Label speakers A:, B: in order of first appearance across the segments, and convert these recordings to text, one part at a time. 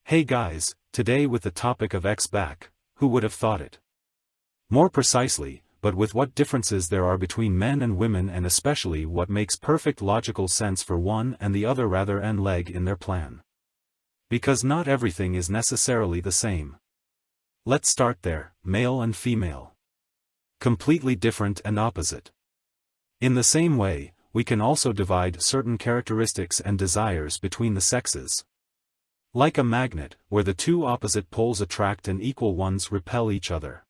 A: Hey guys, today with the topic of X back, who would have thought it? More precisely, but with what differences there are between men and women, and especially what makes perfect logical sense for one and the other rather and leg in their plan. Because not everything is necessarily the same. Let's start there, male and female. Completely different and opposite. In the same way, we can also divide certain characteristics and desires between the sexes. Like a magnet, where the two opposite poles attract and equal ones repel each other.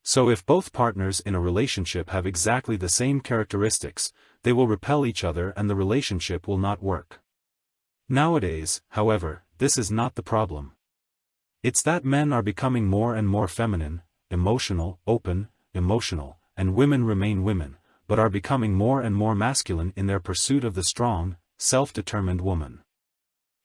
A: So if both partners in a relationship have exactly the same characteristics, they will repel each other and the relationship will not work. Nowadays, however, this is not the problem. It's that men are becoming more and more feminine, emotional, open, emotional, and women remain women, but are becoming more and more masculine in their pursuit of the strong, self-determined woman.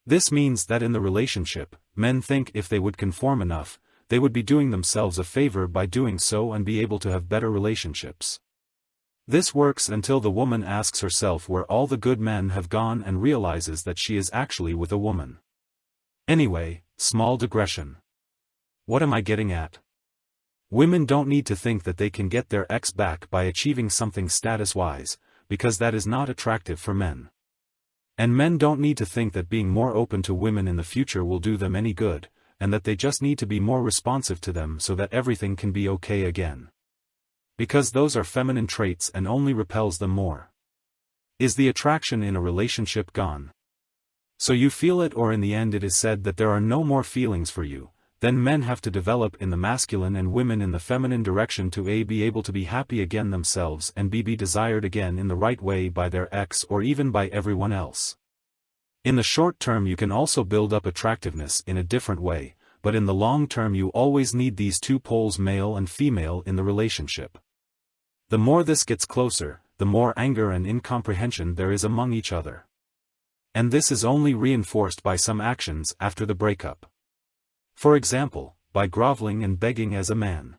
A: This means that in the relationship, men think if they would conform enough, they would be doing themselves a favor by doing so and be able to have better relationships. This works until the woman asks herself where all the good men have gone and realizes that she is actually with a woman. Anyway, small digression. What am I getting at? Women don't need to think that they can get their ex back by achieving something status-wise, because that is not attractive for men. And men don't need to think that being more open to women in the future will do them any good, and that they just need to be more responsive to them so that everything can be okay again. Because those are feminine traits and only repels them more. Is the attraction in a relationship gone? So you feel it, or in the end it is said that there are no more feelings for you, then men have to develop in the masculine and women in the feminine direction to be able to be happy again themselves and be desired again in the right way by their ex or even by everyone else. In the short term you can also build up attractiveness in a different way, but in the long term you always need these two poles, male and female, in the relationship. The more this gets closer, the more anger and incomprehension there is among each other. And this is only reinforced by some actions after the breakup. For example, by groveling and begging as a man.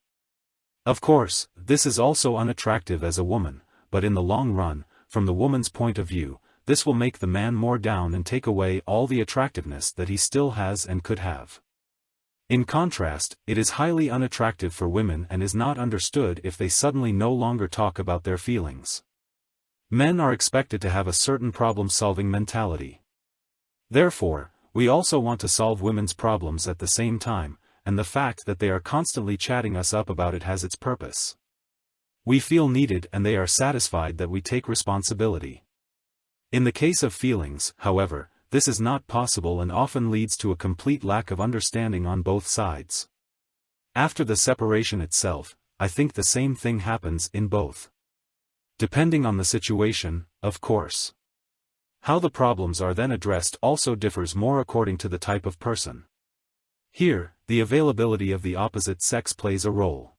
A: Of course, this is also unattractive as a woman, but in the long run, from the woman's point of view, this will make the man more down and take away all the attractiveness that he still has and could have. In contrast, it is highly unattractive for women and is not understood if they suddenly no longer talk about their feelings. Men are expected to have a certain problem-solving mentality. Therefore, we also want to solve women's problems at the same time, and the fact that they are constantly chatting us up about it has its purpose. We feel needed and they are satisfied that we take responsibility. In the case of feelings, however, this is not possible and often leads to a complete lack of understanding on both sides. After the separation itself, I think the same thing happens in both. Depending on the situation, of course. How the problems are then addressed also differs more according to the type of person. Here, the availability of the opposite sex plays a role.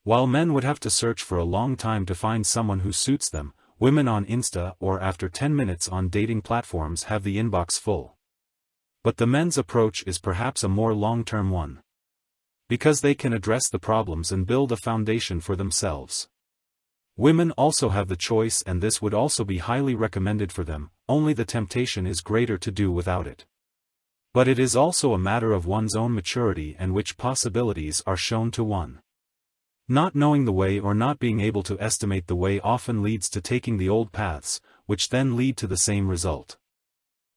A: While men would have to search for a long time to find someone who suits them, women on Insta or after 10 minutes on dating platforms have the inbox full. But the men's approach is perhaps a more long-term one. Because they can address the problems and build a foundation for themselves. Women also have the choice, and this would also be highly recommended for them, only the temptation is greater to do without it. But it is also a matter of one's own maturity and which possibilities are shown to one. Not knowing the way or not being able to estimate the way often leads to taking the old paths, which then lead to the same result.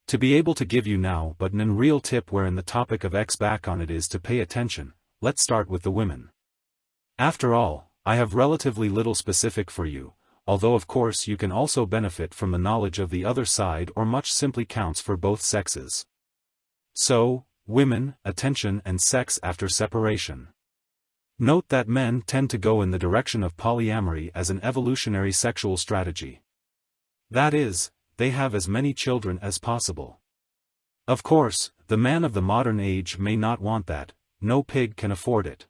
A: To be able to give you now but an real tip wherein the topic of X back on it is to pay attention, let's start with the women. After all, I have relatively little specific for you, although of course you can also benefit from the knowledge of the other side, or much simply counts for both sexes. So, women, attention and sex after separation. Note that men tend to go in the direction of polyamory as an evolutionary sexual strategy. That is, they have as many children as possible. Of course, the man of the modern age may not want that, no pig can afford it.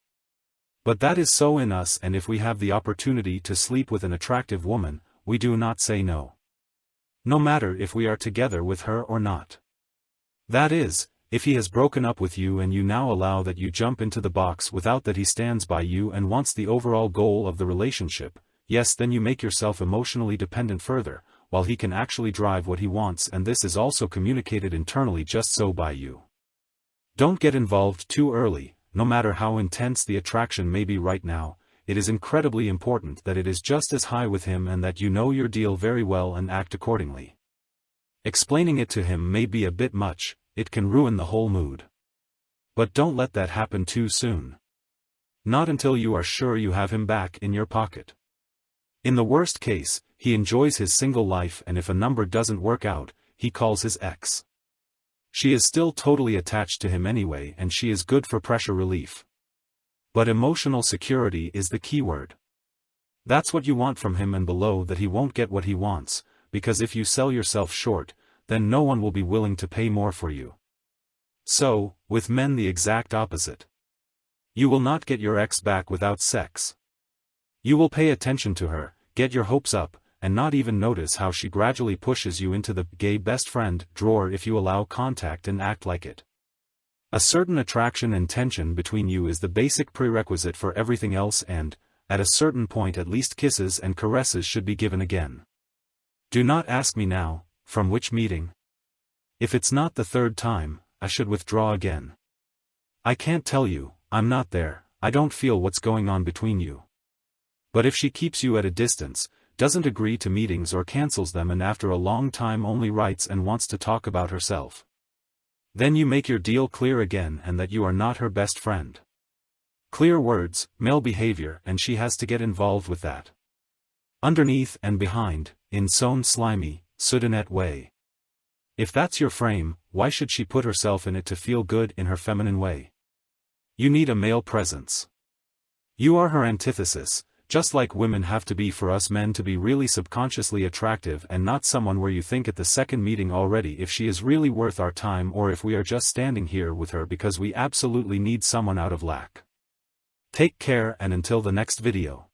A: But that is so in us, and if we have the opportunity to sleep with an attractive woman, we do not say no. No matter if we are together with her or not. That is, if he has broken up with you and you now allow that you jump into the box without that he stands by you and wants the overall goal of the relationship, yes, then you make yourself emotionally dependent further, while he can actually drive what he wants, and this is also communicated internally just so by you. Don't get involved too early. No matter how intense the attraction may be right now, it is incredibly important that it is just as high with him and that you know your deal very well and act accordingly. Explaining it to him may be a bit much, it can ruin the whole mood. But don't let that happen too soon. Not until you are sure you have him back in your pocket. In the worst case, he enjoys his single life, and if a number doesn't work out, he calls his ex. She is still totally attached to him anyway, and she is good for pressure relief. But emotional security is the key word. That's what you want from him, and below that he won't get what he wants, because if you sell yourself short, then no one will be willing to pay more for you. So, with men the exact opposite. You will not get your ex back without sex. You will pay attention to her, get your hopes up, and not even notice how she gradually pushes you into the gay best friend drawer if you allow contact and act like it. A certain attraction and tension between you is the basic prerequisite for everything else, and, at a certain point at least kisses and caresses should be given again. Do not ask me now, from which meeting? If it's not the third time, I should withdraw again. I can't tell you, I'm not there, I don't feel what's going on between you. But if she keeps you at a distance, doesn't agree to meetings or cancels them, and after a long time only writes and wants to talk about herself, then you make your deal clear again and that you are not her best friend. Clear words, male behavior, and she has to get involved with that. Underneath and behind, in some slimy, Sudanette way. If that's your frame, why should she put herself in it to feel good in her feminine way? You need a male presence. You are her antithesis, just like women have to be for us men to be really subconsciously attractive, and not someone where you think at the second meeting already if she is really worth our time or if we are just standing here with her because we absolutely need someone out of lack. Take care, and until the next video.